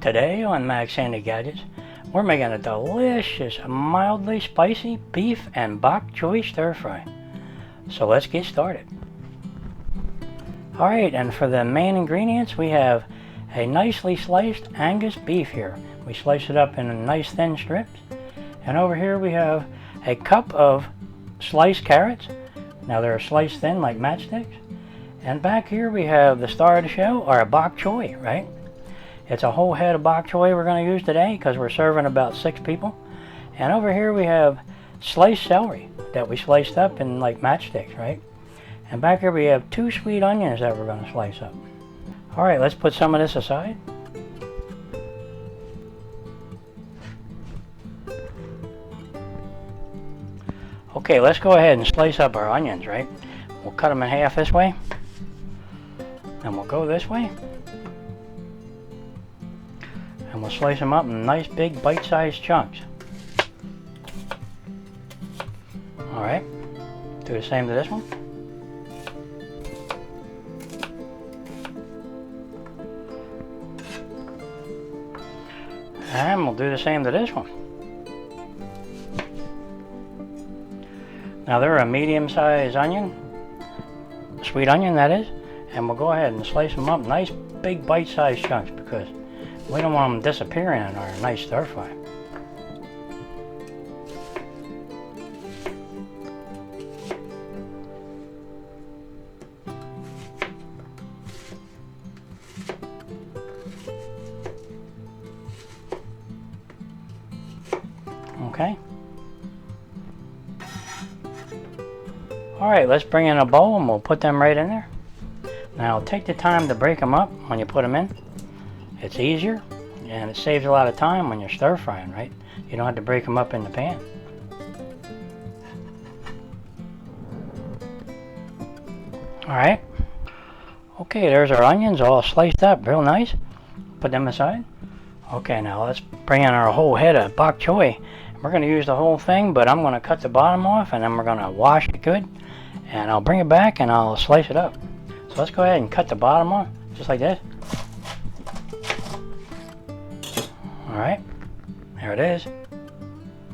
Today on Max Handy Gadgets, we're making a delicious, mildly spicy beef and bok choy stir fry. So let's get started. Alright, and for the main ingredients we have a nicely sliced Angus beef here. We slice it up in nice thin strips. And over here we have a cup of sliced carrots. Now they're sliced thin like matchsticks. And back here we have the star of the show, our bok choy, right? It's a whole head of bok choy we're going to use today because we're serving about 6 people. And over here we have sliced celery that we sliced up in like matchsticks, right? And back here we have 2 sweet onions that we're going to slice up. Alright, let's put some of this aside. Okay, let's go ahead and slice up our onions, right? We'll cut them in half this way. And we'll go this way. And we'll slice them up in nice big bite-sized chunks. Alright, do the same to this one. And we'll do the same to this one. Now they're a medium-sized onion, sweet onion that is, and we'll go ahead and slice them up nice big bite-sized chunks because we don't want them disappearing in our nice stir fry. Okay. Alright, let's bring in a bowl and we'll put them right in there. Now take the time to break them up when you put them in. It's easier and it saves a lot of time when you're stir frying, right? You don't have to break them up in the pan. Alright. Okay, there's our onions all sliced up real nice. Put them aside. Okay, now let's bring in our whole head of bok choy. We're going to use the whole thing, but I'm going to cut the bottom off and then we're going to wash it good. And I'll bring it back and I'll slice it up. So let's go ahead and cut the bottom off, just like this. Alright, there it is.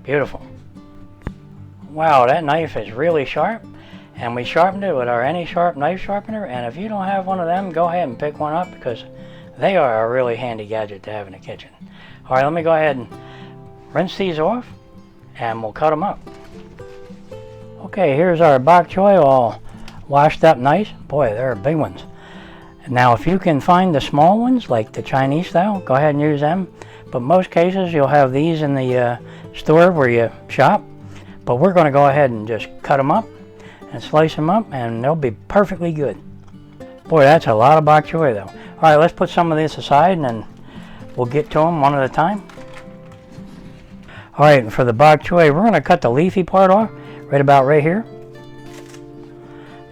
Beautiful. Wow, that knife is really sharp. And we sharpened it with our AnySharp knife sharpener. And if you don't have one of them, go ahead and pick one up because they are a really handy gadget to have in the kitchen. Alright, let me go ahead and rinse these off and we'll cut them up. Okay, here's our bok choy all washed up nice. Boy, they're big ones. Now if you can find the small ones like the Chinese style, go ahead and use them. But most cases you'll have these in the store where you shop. But we're going to go ahead and just cut them up and slice them up and they'll be perfectly good. Boy, that's a lot of bok choy though. Alright, let's put some of this aside and then we'll get to them one at a time. Alright, for the bok choy, we're going to cut the leafy part off, right about right here.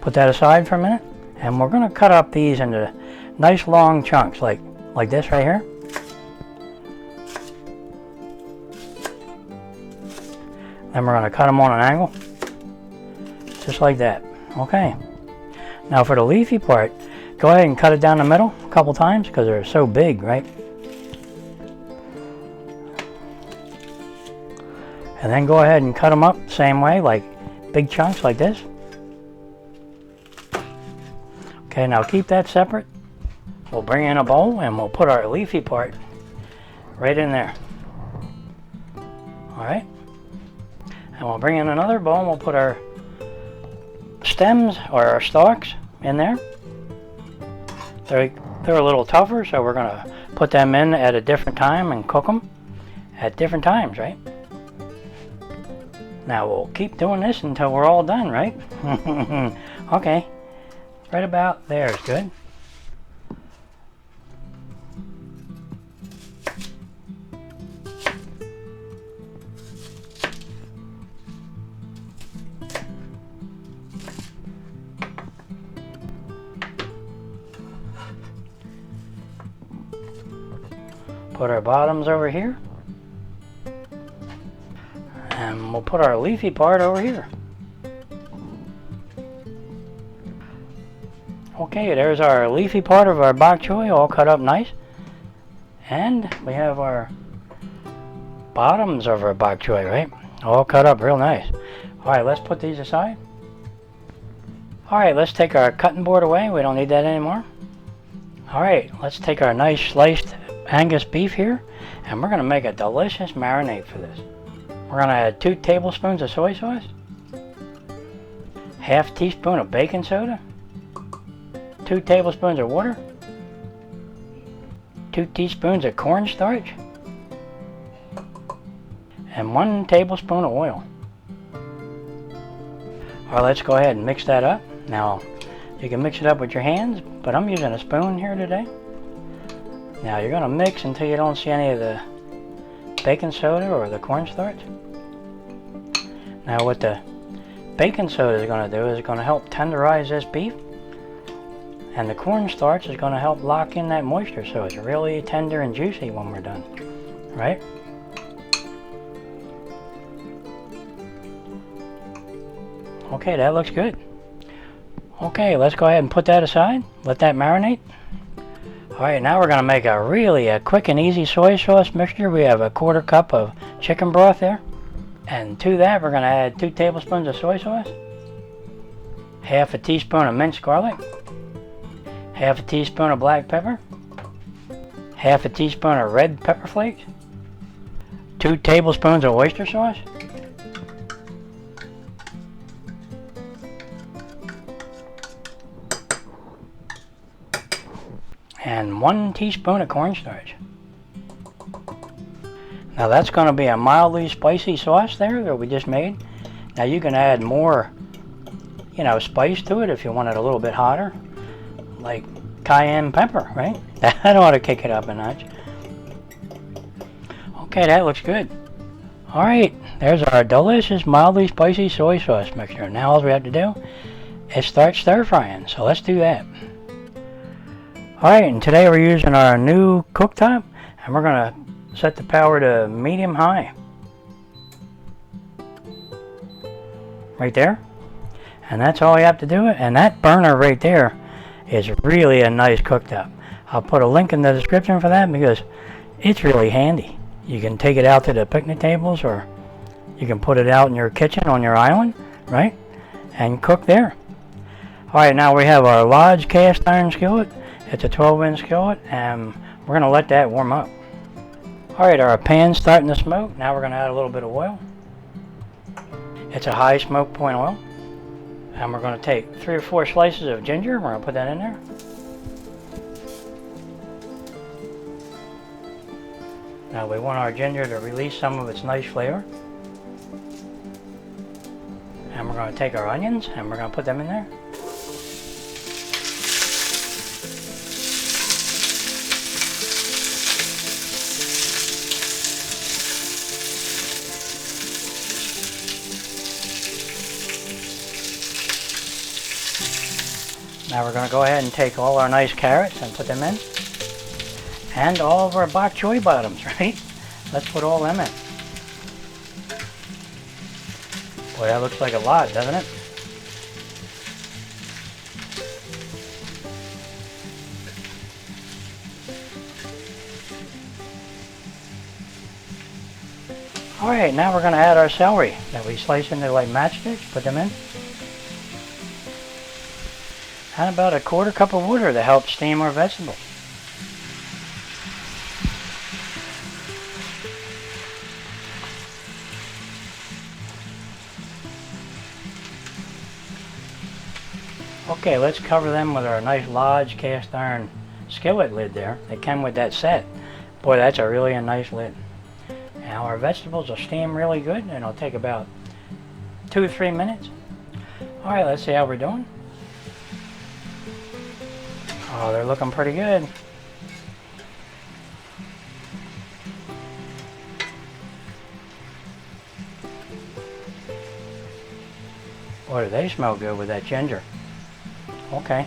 Put that aside for a minute. And we're going to cut up these into nice long chunks, like this right here. Then we're going to cut them on an angle, just like that. Okay. Now for the leafy part, go ahead and cut it down the middle a couple times because they're so big, right? And then go ahead and cut them up the same way, like big chunks like this. Okay, now keep that separate. We'll bring in a bowl and we'll put our leafy part right in there. Alright. And we'll bring in another bowl and we'll put our stems or our stalks in there. They're a little tougher, so we're going to put them in at a different time and cook them at different times, right? Now we'll keep doing this until we're all done, right? Okay, right about there is good. Put our bottoms over here. And we'll put our leafy part over here. Okay, there's our leafy part of our bok choy all cut up nice. And we have our bottoms of our bok choy, right? All cut up real nice. Alright, let's put these aside. Alright, let's take our cutting board away. We don't need that anymore. Alright, let's take our nice sliced Angus beef here, and we're going to make a delicious marinade for this. We're going to add 2 tablespoons of soy sauce, half teaspoon of baking soda, 2 tablespoons of water, 2 teaspoons of cornstarch, and 1 tablespoon of oil. Alright, let's go ahead and mix that up. Now, you can mix it up with your hands, but I'm using a spoon here today. Now, you're going to mix until you don't see any of the baking soda or the cornstarch. Now, what the baking soda is going to do is it's going to help tenderize this beef, and the cornstarch is going to help lock in that moisture so it's really tender and juicy when we're done, right? Okay, that looks good. Okay, let's go ahead and put that aside. Let that marinate. Alright, now we're going to make a quick and easy soy sauce mixture. We have a 1/4 cup of chicken broth there. And to that, we're going to add 2 tablespoons of soy sauce, half a teaspoon of minced garlic, half a teaspoon of black pepper, half a teaspoon of red pepper flakes, 2 tablespoons of oyster sauce, and 1 teaspoon of cornstarch. Now that's going to be a mildly spicy sauce there that we just made. Now you can add more, spice to it if you want it a little bit hotter, like cayenne pepper, right? That ought to kick it up a notch. Okay, that looks good. Alright, there's our delicious mildly spicy soy sauce mixture. Now all we have to do is start stir frying, so let's do that. Alright, and today we're using our new cooktop, and we're going to set the power to medium high. Right there. And that's all you have to do. And that burner right there is really a nice cooktop. I'll put a link in the description for that because it's really handy. You can take it out to the picnic tables, or you can put it out in your kitchen on your island, right? And cook there. Alright, now we have our large cast iron skillet. It's a 12-inch skillet, and we're going to let that warm up. Alright, our pan's starting to smoke. Now we're going to add a little bit of oil. It's a high smoke point oil. And we're going to take 3 or 4 slices of ginger. We're going to put that in there. Now we want our ginger to release some of its nice flavor. And we're going to take our onions and we're going to put them in there. Now we're going to go ahead and take all our nice carrots and put them in. And all of our bok choy bottoms, right? Let's put all them in. Boy, that looks like a lot, doesn't it? Alright, now we're going to add our celery that we slice into like matchsticks. Put them in. And about a 1/4 cup of water to help steam our vegetables. Okay, let's cover them with our nice large cast iron skillet lid there. They came with that set. Boy, that's a really nice lid. Now our vegetables will steam really good, and it'll take about 2 or 3 minutes. Alright, let's see how we're doing. Oh, they're looking pretty good. Boy, do they smell good with that ginger. Okay.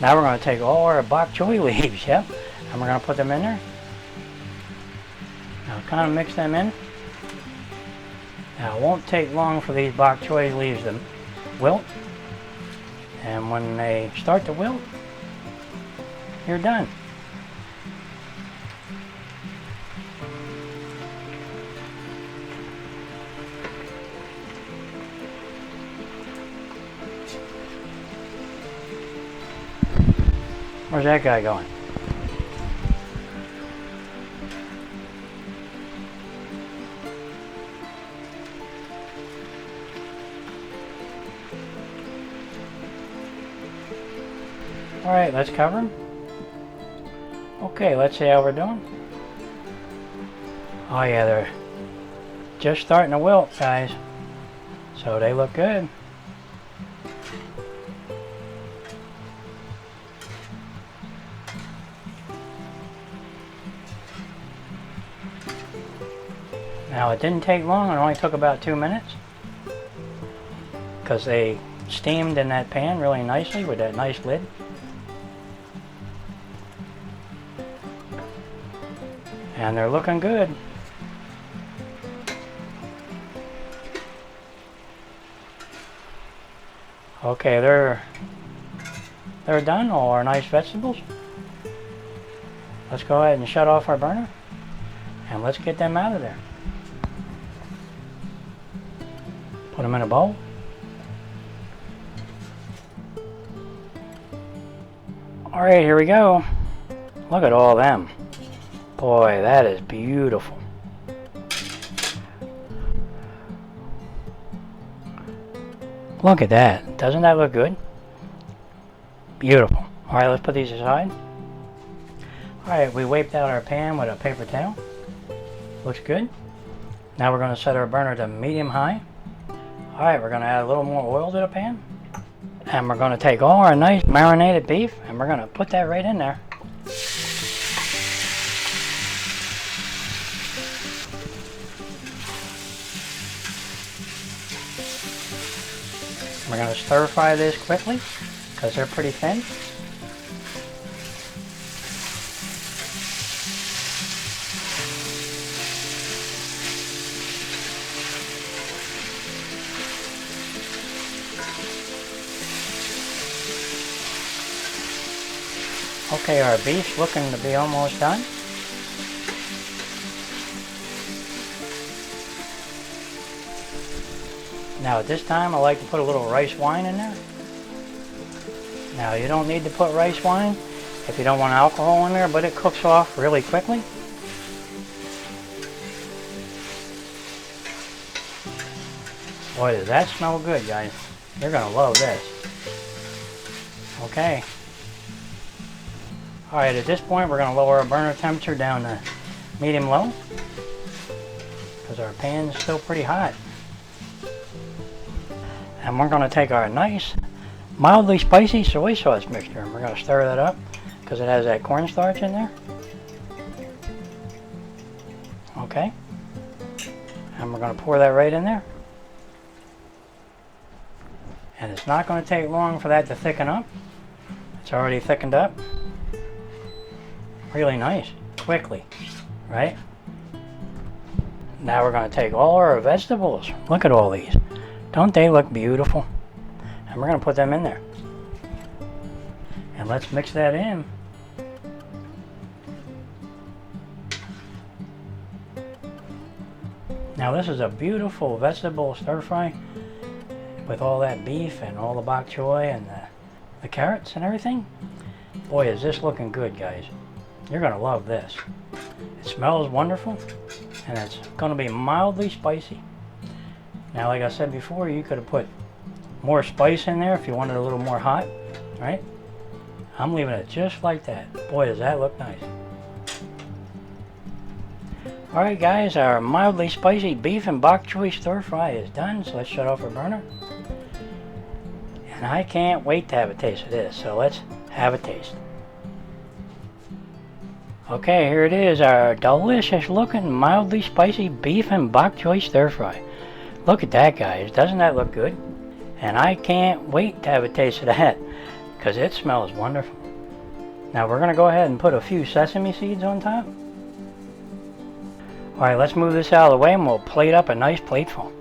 Now we're going to take all our bok choy leaves, yep, and we're going to put them in there. Now kind of mix them in. Now it won't take long for these bok choy leaves to wilt, and when they start to wilt, you're done. Where's that guy going? Alright, let's cover them. Okay, let's see how we're doing. Oh yeah, they're just starting to wilt, guys. So they look good. Now it didn't take long, it only took about 2 minutes. Because they steamed in that pan really nicely with that nice lid. And they're looking good. Okay, they're done, all our nice vegetables. Let's go ahead and shut off our burner and let's get them out of there. Put them in a bowl. Alright, here we go. Look at all them. Boy, that is beautiful. Look at that. Doesn't that look good? Beautiful. Alright, let's put these aside. Alright, we wiped out our pan with a paper towel. Looks good. Now we're going to set our burner to medium high. Alright, we're going to add a little more oil to the pan. And we're going to take all our nice marinated beef and we're going to put that right in there. We're going to stir fry this quickly because they're pretty thin. Okay, our beef's looking to be almost done. Now at this time I like to put a little rice wine in there. Now you don't need to put rice wine if you don't want alcohol in there, but it cooks off really quickly. Boy, does that smell good, guys. You're going to love this. Okay. Alright, at this point we're going to lower our burner temperature down to medium-low because our pan's still pretty hot. And we're going to take our nice, mildly spicy soy sauce mixture and we're going to stir that up because it has that cornstarch in there. Okay. And we're going to pour that right in there. And it's not going to take long for that to thicken up. It's already thickened up. Really nice, quickly, right? Now we're going to take all our vegetables. Look at all these. Don't they look beautiful? And we're going to put them in there. And let's mix that in. Now this is a beautiful vegetable stir fry with all that beef and all the bok choy and the carrots and everything. Boy, is this looking good, guys. You're going to love this. It smells wonderful and it's going to be mildly spicy. Now, like I said before, you could have put more spice in there if you wanted a little more hot, right? I'm leaving it just like that. Boy, does that look nice. Alright guys, our mildly spicy beef and bok choy stir fry is done, so let's shut off our burner. And I can't wait to have a taste of this, so let's have a taste. Okay, here it is, our delicious looking mildly spicy beef and bok choy stir fry. Look at that, guys. Doesn't that look good? And I can't wait to have a taste of that because it smells wonderful. Now we're going to go ahead and put a few sesame seeds on top. Alright, let's move this out of the way and we'll plate up a nice plateful.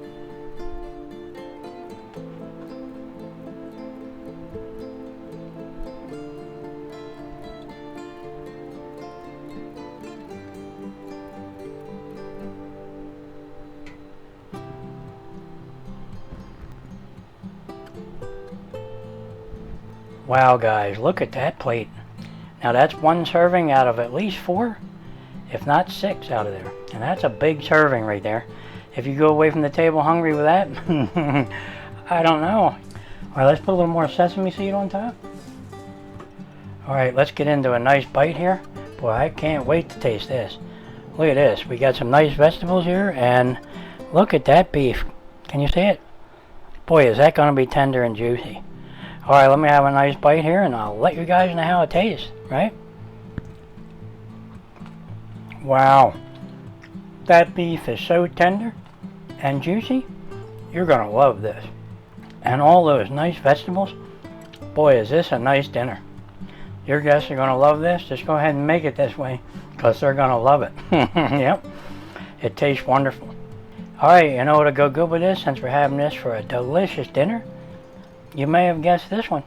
Wow, guys, look at that plate. Now that's one serving out of at least 4, if not 6 out of there. And that's a big serving right there. If you go away from the table hungry with that, I don't know. Alright, let's put a little more sesame seed on top. Alright, let's get into a nice bite here. Boy, I can't wait to taste this. Look at this. We got some nice vegetables here, and look at that beef. Can you see it? Boy, is that going to be tender and juicy. Alright, let me have a nice bite here, and I'll let you guys know how it tastes, right? Wow. That beef is so tender and juicy. You're going to love this. And all those nice vegetables. Boy, is this a nice dinner. Your guests are going to love this. Just go ahead and make it this way, because they're going to love it. Yep. It tastes wonderful. Alright, you know what'll go good with this, since we're having this for a delicious dinner? You may have guessed this one.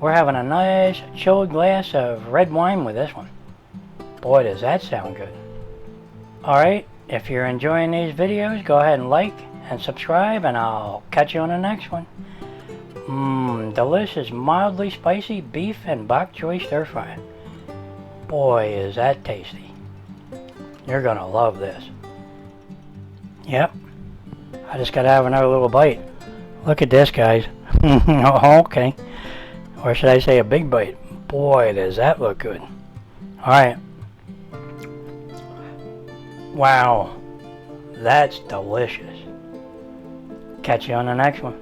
We're having a nice chilled glass of red wine with this one. Boy, does that sound good. Alright, if you're enjoying these videos, go ahead and like and subscribe, and I'll catch you on the next one. Delicious, mildly spicy beef and bok choy stir fry. Boy, is that tasty. You're gonna love this. Yep. I just gotta have another little bite. Look at this, guys. Okay. Or should I say a big bite? Boy, does that look good. Alright. Wow. That's delicious. Catch you on the next one.